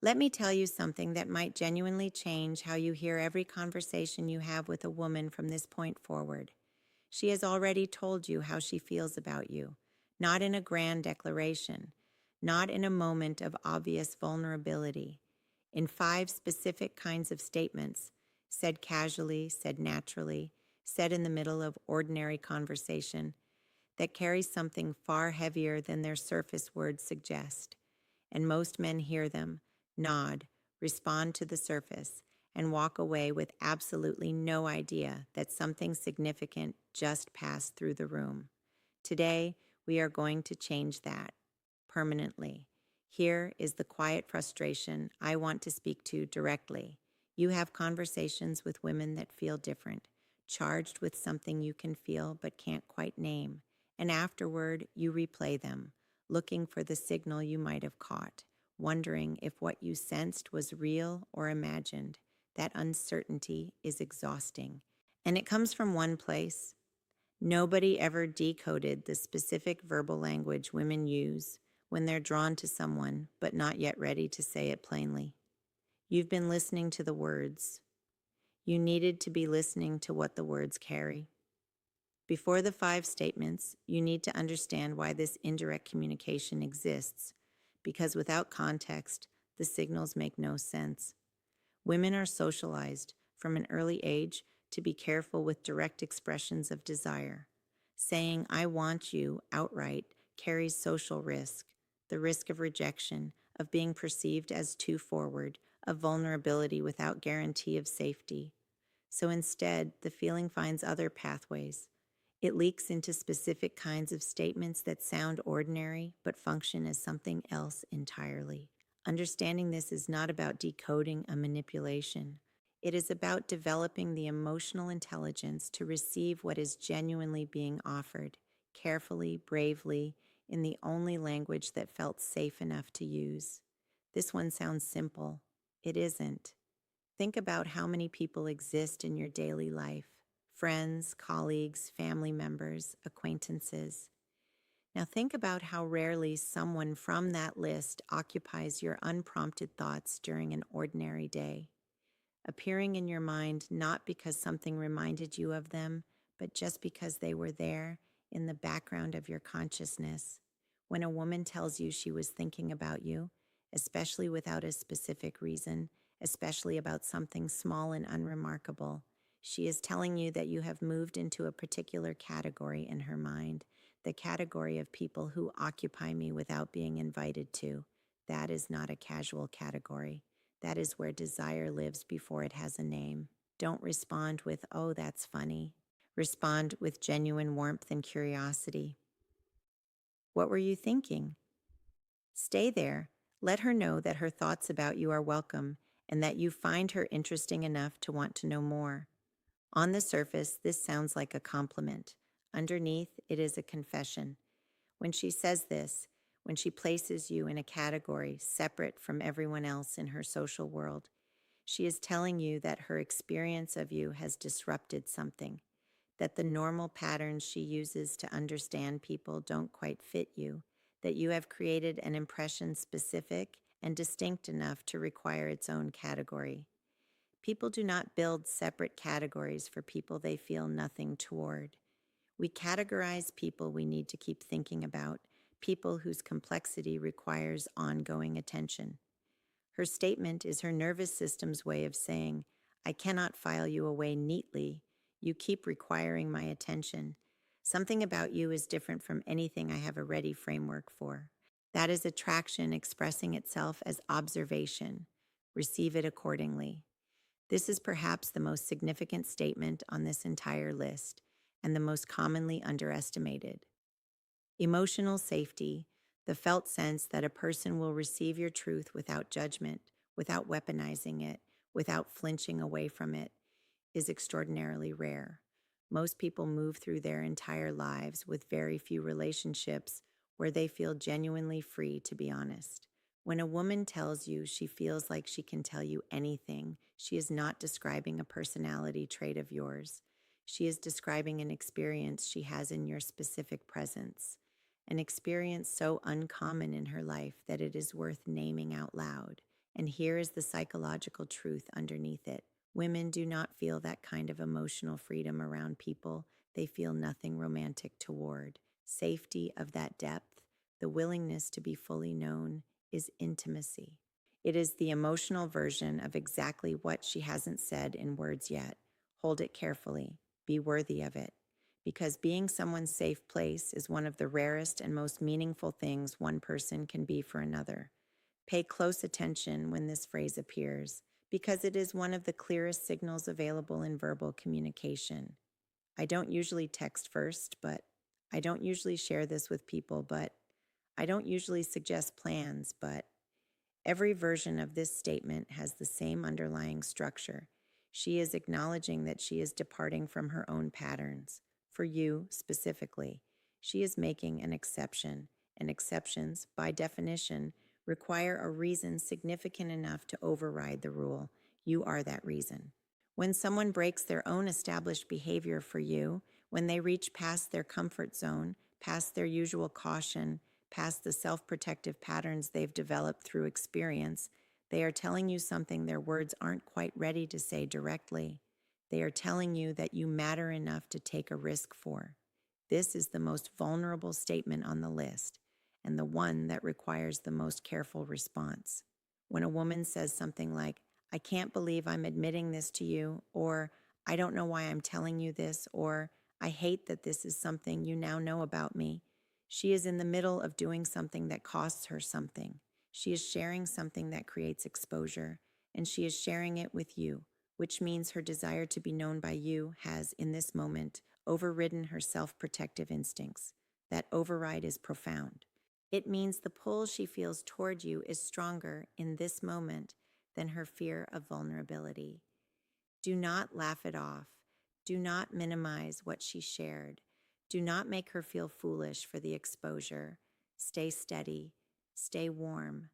Let me tell you something that might genuinely change how you hear every conversation you have with a woman from this point forward. She has already told you how she feels about you, not in a grand declaration, not in a moment of obvious vulnerability, in five specific kinds of statements, said casually, said naturally, said in the middle of ordinary conversation, that carry something far heavier than their surface words suggest. And most men hear them, nod, respond to the surface, and walk away with absolutely no idea that something significant just passed through the room. Today, we are going to change that permanently. Here is the quiet frustration I want to speak to directly. You have conversations with women that feel different, charged with something you can feel but can't quite name, and afterward you replay them, looking for the signal you might have caught, wondering if what you sensed was real or imagined. That uncertainty is exhausting. And it comes from one place. Nobody ever decoded the specific verbal language women use when they're drawn to someone but not yet ready to say it plainly. You've been listening to the words. You needed to be listening to what the words carry. Before the five statements, you need to understand why this indirect communication exists, because without context, the signals make no sense. Women are socialized from an early age to be careful with direct expressions of desire. Saying, I want you outright carries social risk, the risk of rejection, of being perceived as too forward, of vulnerability without guarantee of safety. So instead, the feeling finds other pathways. It leaks into specific kinds of statements that sound ordinary but function as something else entirely. Understanding this is not about decoding a manipulation. It is about developing the emotional intelligence to receive what is genuinely being offered, carefully, bravely, in the only language that felt safe enough to use. This one sounds simple. It isn't. Think about how many people exist in your daily life: friends, colleagues, family members, acquaintances. Now think about how rarely someone from that list occupies your unprompted thoughts during an ordinary day, appearing in your mind not because something reminded you of them, but just because they were there in the background of your consciousness. When a woman tells you she was thinking about you, especially without a specific reason, especially about something small and unremarkable, she is telling you that you have moved into a particular category in her mind, the category of people who occupy me without being invited to. That is not a casual category. That is where desire lives before it has a name. Don't respond with, oh, that's funny. Respond with genuine warmth and curiosity. What were you thinking? Stay there. Let her know that her thoughts about you are welcome and that you find her interesting enough to want to know more. On the surface, this sounds like a compliment. Underneath, it is a confession. When she says this, when she places you in a category separate from everyone else in her social world, she is telling you that her experience of you has disrupted something, that the normal patterns she uses to understand people don't quite fit you, that you have created an impression specific and distinct enough to require its own category. People do not build separate categories for people they feel nothing toward. We categorize people we need to keep thinking about, people whose complexity requires ongoing attention. Her statement is her nervous system's way of saying, I cannot file you away neatly. You keep requiring my attention. Something about you is different from anything I have a ready framework for. That is attraction expressing itself as observation. Receive it accordingly. This is perhaps the most significant statement on this entire list and the most commonly underestimated. Emotional safety, the felt sense that a person will receive your truth without judgment, without weaponizing it, without flinching away from it, is extraordinarily rare. Most people move through their entire lives with very few relationships where they feel genuinely free to be honest. When a woman tells you she feels like she can tell you anything, she is not describing a personality trait of yours. She is describing an experience she has in your specific presence, an experience so uncommon in her life that it is worth naming out loud. And here is the psychological truth underneath it. Women do not feel that kind of emotional freedom around people they feel nothing romantic toward. Safety of that depth, the willingness to be fully known, is intimacy. It is the emotional version of exactly what she hasn't said in words yet. Hold it carefully. Be worthy of it. Because being someone's safe place is one of the rarest and most meaningful things one person can be for another. Pay close attention when this phrase appears, because it is one of the clearest signals available in verbal communication. I don't usually text first, but I don't usually share this with people, but I don't usually suggest plans, but every version of this statement has the same underlying structure. She is acknowledging that she is departing from her own patterns. For you, specifically, she is making an exception, and exceptions, by definition, require a reason significant enough to override the rule. You are that reason. When someone breaks their own established behavior for you, when they reach past their comfort zone, past their usual caution, past the self-protective patterns they've developed through experience, they are telling you something their words aren't quite ready to say directly. They are telling you that you matter enough to take a risk for. This is the most vulnerable statement on the list, and the one that requires the most careful response. When a woman says something like, "I can't believe I'm admitting this to you," or "I don't know why I'm telling you this," or "I hate that this is something you now know about me," she is in the middle of doing something that costs her something. She is sharing something that creates exposure, and she is sharing it with you, which means her desire to be known by you has, in this moment, overridden her self-protective instincts. That override is profound. It means the pull she feels toward you is stronger in this moment than her fear of vulnerability. Do not laugh it off. Do not minimize what she shared. Do not make her feel foolish for the exposure. Stay steady. Stay warm.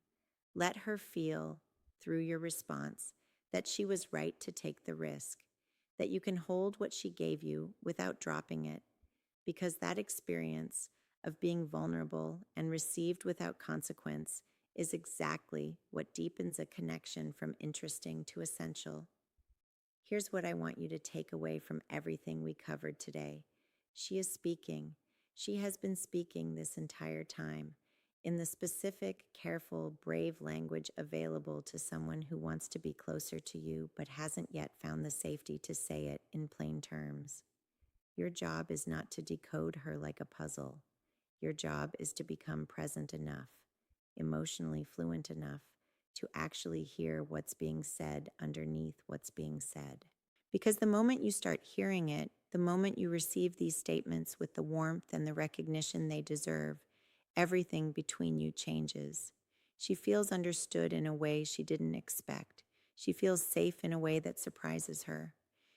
Let her feel, through your response, that she was right to take the risk, that you can hold what she gave you without dropping it, because that experience of being vulnerable and received without consequence is exactly what deepens a connection from interesting to essential. Here's what I want you to take away from everything we covered today. She is speaking. She has been speaking this entire time in the specific, careful, brave language available to someone who wants to be closer to you but hasn't yet found the safety to say it in plain terms. Your job is not to decode her like a puzzle. Your job is to become present enough, emotionally fluent enough to actually hear what's being said underneath what's being said. Because the moment you start hearing it, the moment you receive these statements with the warmth and the recognition they deserve, everything between you changes. She feels understood in a way she didn't expect. She feels safe in a way that surprises her.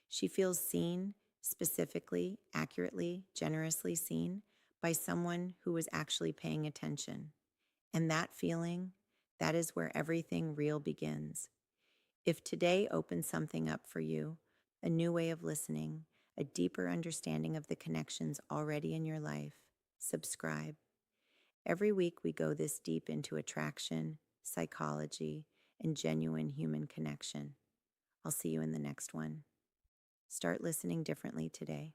She feels seen, specifically, accurately, generously seen, by someone who was actually paying attention. And that feeling, that is where everything real begins. If today opens something up for you, a new way of listening, a deeper understanding of the connections already in your life, subscribe. Every week we go this deep into attraction, psychology, and genuine human connection. I'll see you in the next one. Start listening differently today.